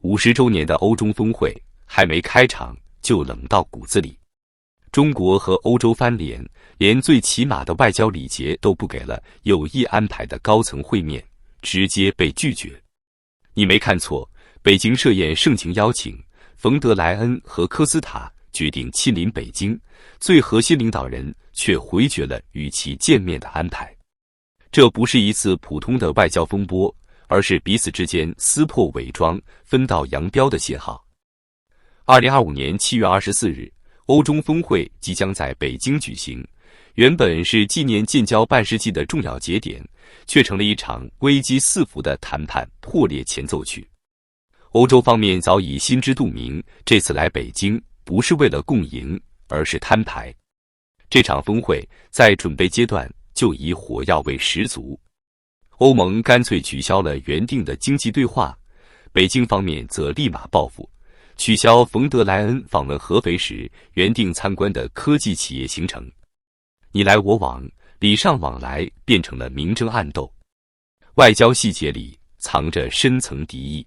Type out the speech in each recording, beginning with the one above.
50周年的欧中峰会还没开场就冷到骨子里。中国和欧洲翻脸，连最起码的外交礼节都不给了，有意安排的高层会面直接被拒绝。你没看错，北京设宴盛情邀请，冯德莱恩和科斯塔决定亲临北京，最核心领导人却回绝了与其见面的安排。这不是一次普通的外交风波，而是彼此之间撕破伪装、分道扬镳的信号。2025年7月24日，欧中峰会即将在北京举行，原本是纪念建交半世纪的重要节点，却成了一场危机四伏的谈判破裂前奏曲。欧洲方面早已心知肚明，这次来北京不是为了共赢，而是摊牌。这场峰会在准备阶段就已火药味十足。欧盟干脆取消了原定的经济对话，北京方面则立马报复，取消冯德莱恩访问合肥时原定参观的科技企业行程。你来我往，礼尚往来变成了明争暗斗，外交细节里藏着深层敌意。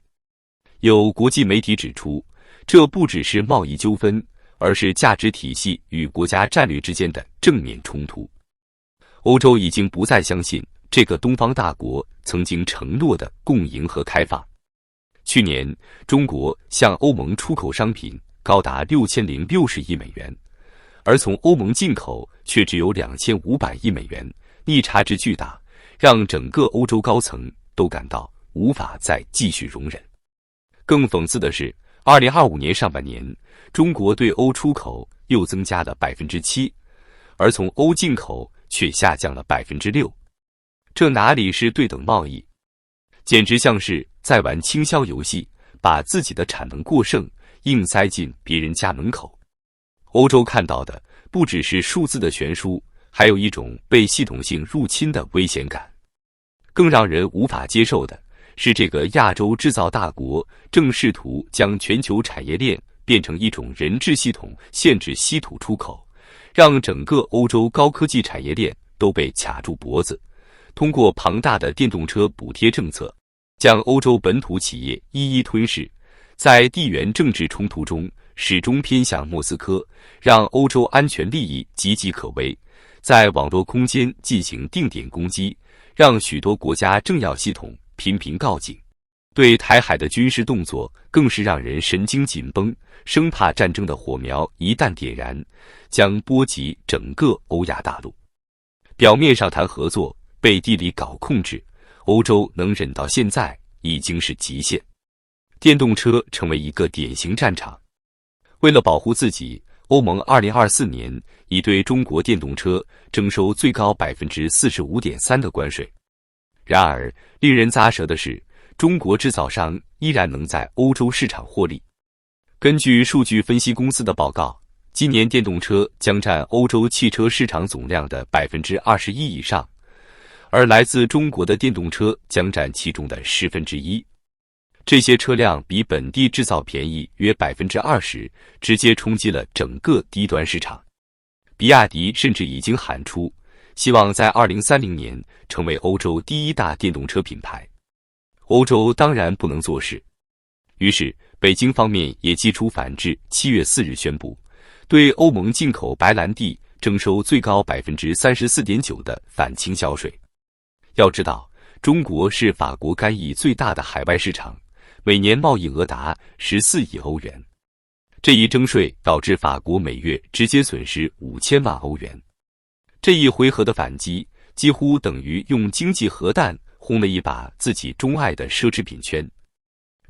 有国际媒体指出，这不只是贸易纠纷，而是价值体系与国家战略之间的正面冲突。欧洲已经不再相信这个东方大国曾经承诺的共赢和开放。去年，中国向欧盟出口商品高达6060亿美元，而从欧盟进口却只有2500亿美元，逆差值巨大，让整个欧洲高层都感到无法再继续容忍。更讽刺的是，2025年上半年，中国对欧出口又增加了7%，而从欧进口却下降了6%。这哪里是对等贸易，简直像是在玩倾销游戏，把自己的产能过剩硬塞进别人家门口。欧洲看到的不只是数字的悬殊，还有一种被系统性入侵的危险感。更让人无法接受的是，这个亚洲制造大国正试图将全球产业链变成一种人质系统，限制稀土出口，让整个欧洲高科技产业链都被卡住脖子。通过庞大的电动车补贴政策，将欧洲本土企业一一吞噬，在地缘政治冲突中始终偏向莫斯科，让欧洲安全利益岌岌可危，在网络空间进行定点攻击，让许多国家政要系统频频告警。对台海的军事动作更是让人神经紧绷，生怕战争的火苗一旦点燃，将波及整个欧亚大陆。表面上谈合作，背地里搞控制，欧洲能忍到现在已经是极限。电动车成为一个典型战场。为了保护自己，欧盟2024年已对中国电动车征收最高45.3%的关税。然而，令人咂舌的是，中国制造商依然能在欧洲市场获利。根据数据分析公司的报告，今年电动车将占欧洲汽车市场总量的21%以上，而来自中国的电动车将占其中的1/10。这些车辆比本地制造便宜约20%，直接冲击了整个低端市场。比亚迪甚至已经喊出，希望在2030年成为欧洲第一大电动车品牌。欧洲当然不能坐视，于是北京方面也祭出反制，7月4日宣布，对欧盟进口白兰地征收最高34.9%的反倾销税。要知道，中国是法国干邑最大的海外市场，每年贸易额达14亿欧元。这一征税导致法国每月直接损失5000万欧元。这一回合的反击，几乎等于用经济核弹轰了一把自己钟爱的奢侈品圈。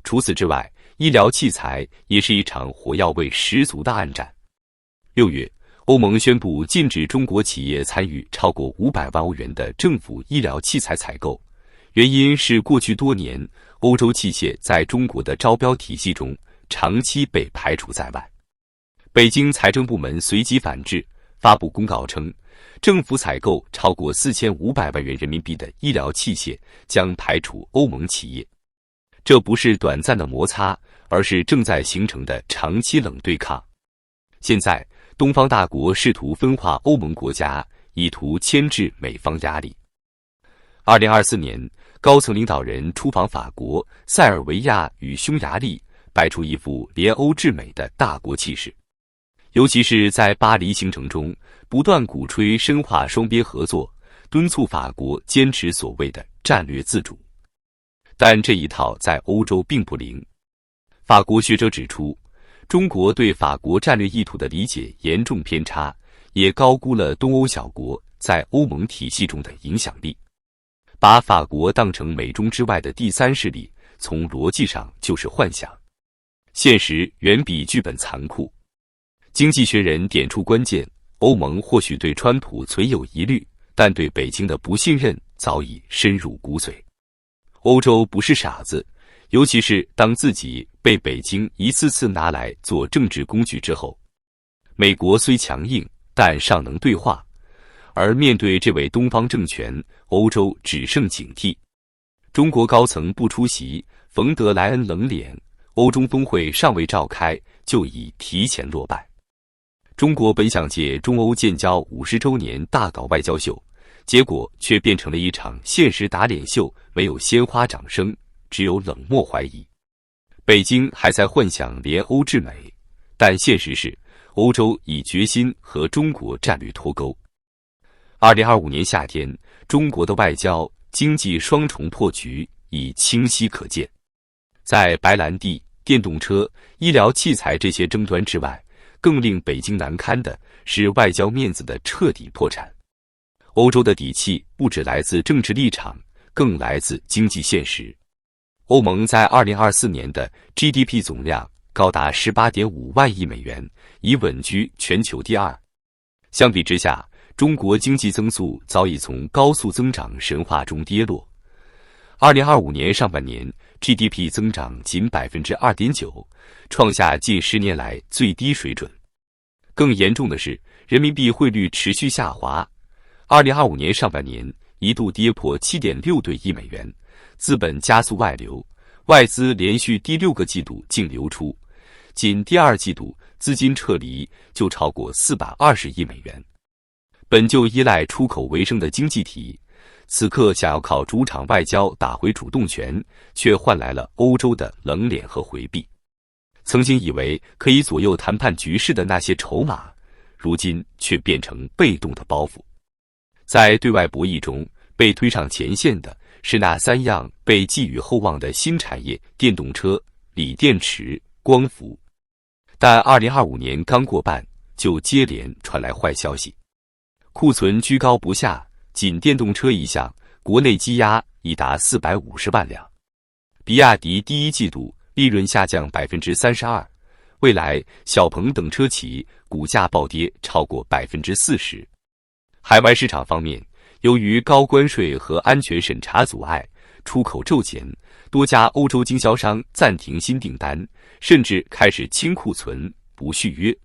除此之外，医疗器材也是一场火药味十足的暗战。6月，欧盟宣布禁止中国企业参与超过500万欧元的政府医疗器材采购，原因是过去多年，欧洲器械在中国的招标体系中长期被排除在外。北京财政部门随即反制，发布公告称，政府采购超过4500万元人民币的医疗器械将排除欧盟企业。这不是短暂的摩擦，而是正在形成的长期冷对抗。现在，东方大国试图分化欧盟国家，以图牵制美方压力。2024年，高层领导人出访法国、塞尔维亚与匈牙利，摆出一副联欧制美的大国气势。尤其是在巴黎行程中，不断鼓吹深化双边合作，敦促法国坚持所谓的战略自主。但这一套在欧洲并不灵。法国学者指出，中国对法国战略意图的理解严重偏差，也高估了东欧小国在欧盟体系中的影响力。把法国当成美中之外的第三势力，从逻辑上就是幻想，现实远比剧本残酷。经济学人点出关键，欧盟或许对川普存有疑虑，但对北京的不信任早已深入骨髓。欧洲不是傻子，尤其是当自己被北京一次次拿来做政治工具之后。美国虽强硬，但尚能对话，而面对这位东方政权，欧洲只剩警惕。中国高层不出席，冯德莱恩冷脸，欧中峰会尚未召开，就已提前落败。中国本想借中欧建交50周年大搞外交秀，结果却变成了一场现实打脸秀，没有鲜花掌声，只有冷漠怀疑。北京还在幻想联欧制美，但现实是，欧洲已决心和中国战略脱钩。2025年夏天，中国的外交、经济双重破局已清晰可见。在白兰地、电动车、医疗器材这些争端之外，更令北京难堪的是外交面子的彻底破产。欧洲的底气不只来自政治立场，更来自经济现实。欧盟在2024年的 GDP 总量高达 18.5 万亿美元，已稳居全球第二。相比之下，中国经济增速早已从高速增长神话中跌落。2025年上半年 GDP 增长仅 2.9%， 创下近10年来最低水准。更严重的是，人民币汇率持续下滑。2025年上半年一度跌破 7.6 对1美元，资本加速外流，外资连续第6个季度净流出，仅第2季度资金撤离就超过420亿美元。本就依赖出口为生的经济体，此刻想要靠主场外交打回主动权，却换来了欧洲的冷脸和回避。曾经以为可以左右谈判局势的那些筹码，如今却变成被动的包袱。在对外博弈中，被推上前线的是那3样被寄予厚望的新产业：电动车、锂电池、光伏。但2025年刚过半，就接连传来坏消息。库存居高不下，仅电动车一项，国内积压已达450万辆。比亚迪第1季度利润下降 32%， 蔚来、小鹏等车企股价暴跌超过 40%。海外市场方面，由于高关税和安全审查阻碍，出口骤减，多家欧洲经销商暂停新订单，甚至开始清库存不续约。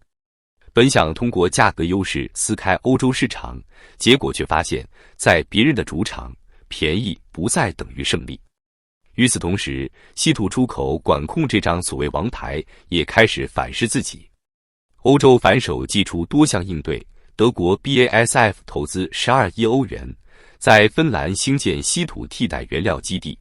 本想通过价格优势撕开欧洲市场，结果却发现，在别人的主场，便宜不再等于胜利。与此同时，稀土出口管控这张所谓王牌也开始反噬自己。欧洲反手祭出多项应对，德国 BASF 投资12亿欧元，在芬兰兴建稀土替代原料基地；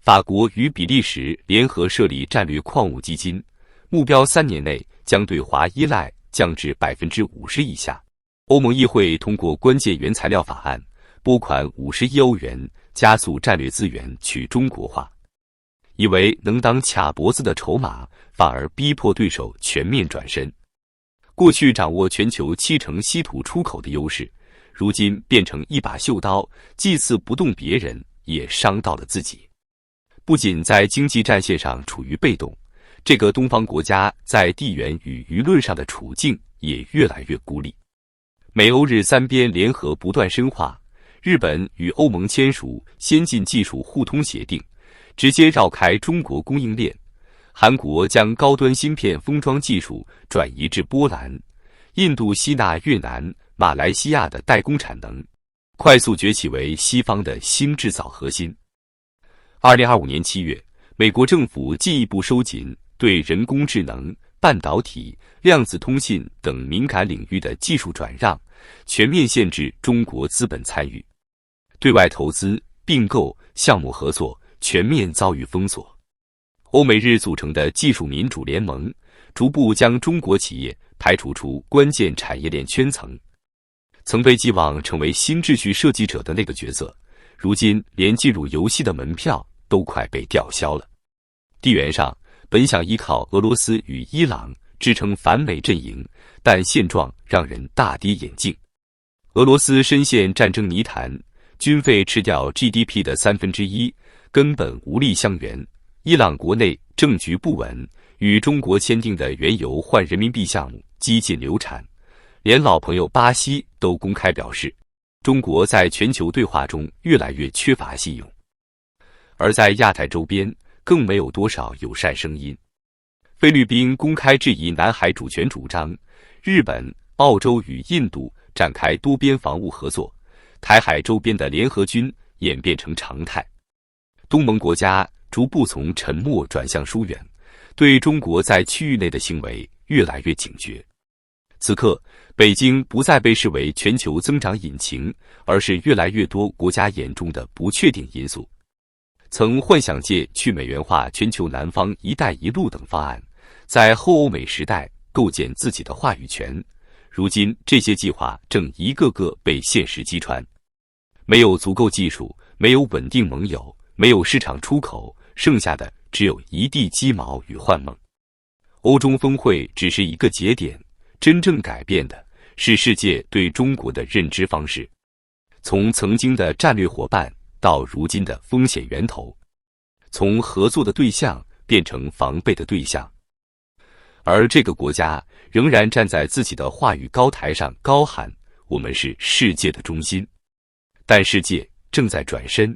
法国与比利时联合设立战略矿物基金，目标3年内将对华依赖降至 50% 以下。欧盟议会通过关键原材料法案，拨款50亿欧元，加速战略资源去中国化。以为能当卡脖子的筹码，反而逼迫对手全面转身。过去掌握全球70%稀土出口的优势，如今变成一把锈刀，既刺不动别人，也伤到了自己。不仅在经济战线上处于被动，这个东方国家在地缘与舆论上的处境也越来越孤立。美欧日3边联合不断深化，日本与欧盟签署先进技术互通协定，直接绕开中国供应链。韩国将高端芯片封装技术转移至波兰，印度吸纳越南、马来西亚的代工产能，快速崛起为西方的新制造核心。2025年7月，美国政府进一步收紧对人工智能、半导体、量子通信等敏感领域的技术转让，全面限制中国资本参与，对外投资、并购、项目合作全面遭遇封锁。欧美日组成的技术民主联盟，逐步将中国企业排除出关键产业链圈层。曾被寄望成为新秩序设计者的那个角色，如今连进入游戏的门票都快被吊销了。地缘上，本想依靠俄罗斯与伊朗支撑反美阵营，但现状让人大跌眼镜。俄罗斯深陷战争泥潭，军费吃掉 GDP 的1/3，根本无力相援。伊朗国内政局不稳，与中国签订的原油换人民币项目几近流产，连老朋友巴西都公开表示，中国在全球对话中越来越缺乏信用。而在亚太周边，更没有多少友善声音。菲律宾公开质疑南海主权主张，日本、澳洲与印度展开多边防务合作，台海周边的联合军演变成常态。东盟国家逐步从沉默转向疏远，对中国在区域内的行为越来越警觉。此刻，北京不再被视为全球增长引擎，而是越来越多国家眼中的不确定因素。曾幻想借去美元化全球南方“一带一路”等方案，在后欧美时代构建自己的话语权。如今，这些计划正一个个被现实击穿。没有足够技术，没有稳定盟友，没有市场出口，剩下的只有一地鸡毛与幻梦。欧中峰会只是一个节点，真正改变的是世界对中国的认知方式，从曾经的战略伙伴到如今的风险源头，从合作的对象变成防备的对象。而这个国家仍然站在自己的话语高台上高喊，我们是世界的中心。但世界正在转身，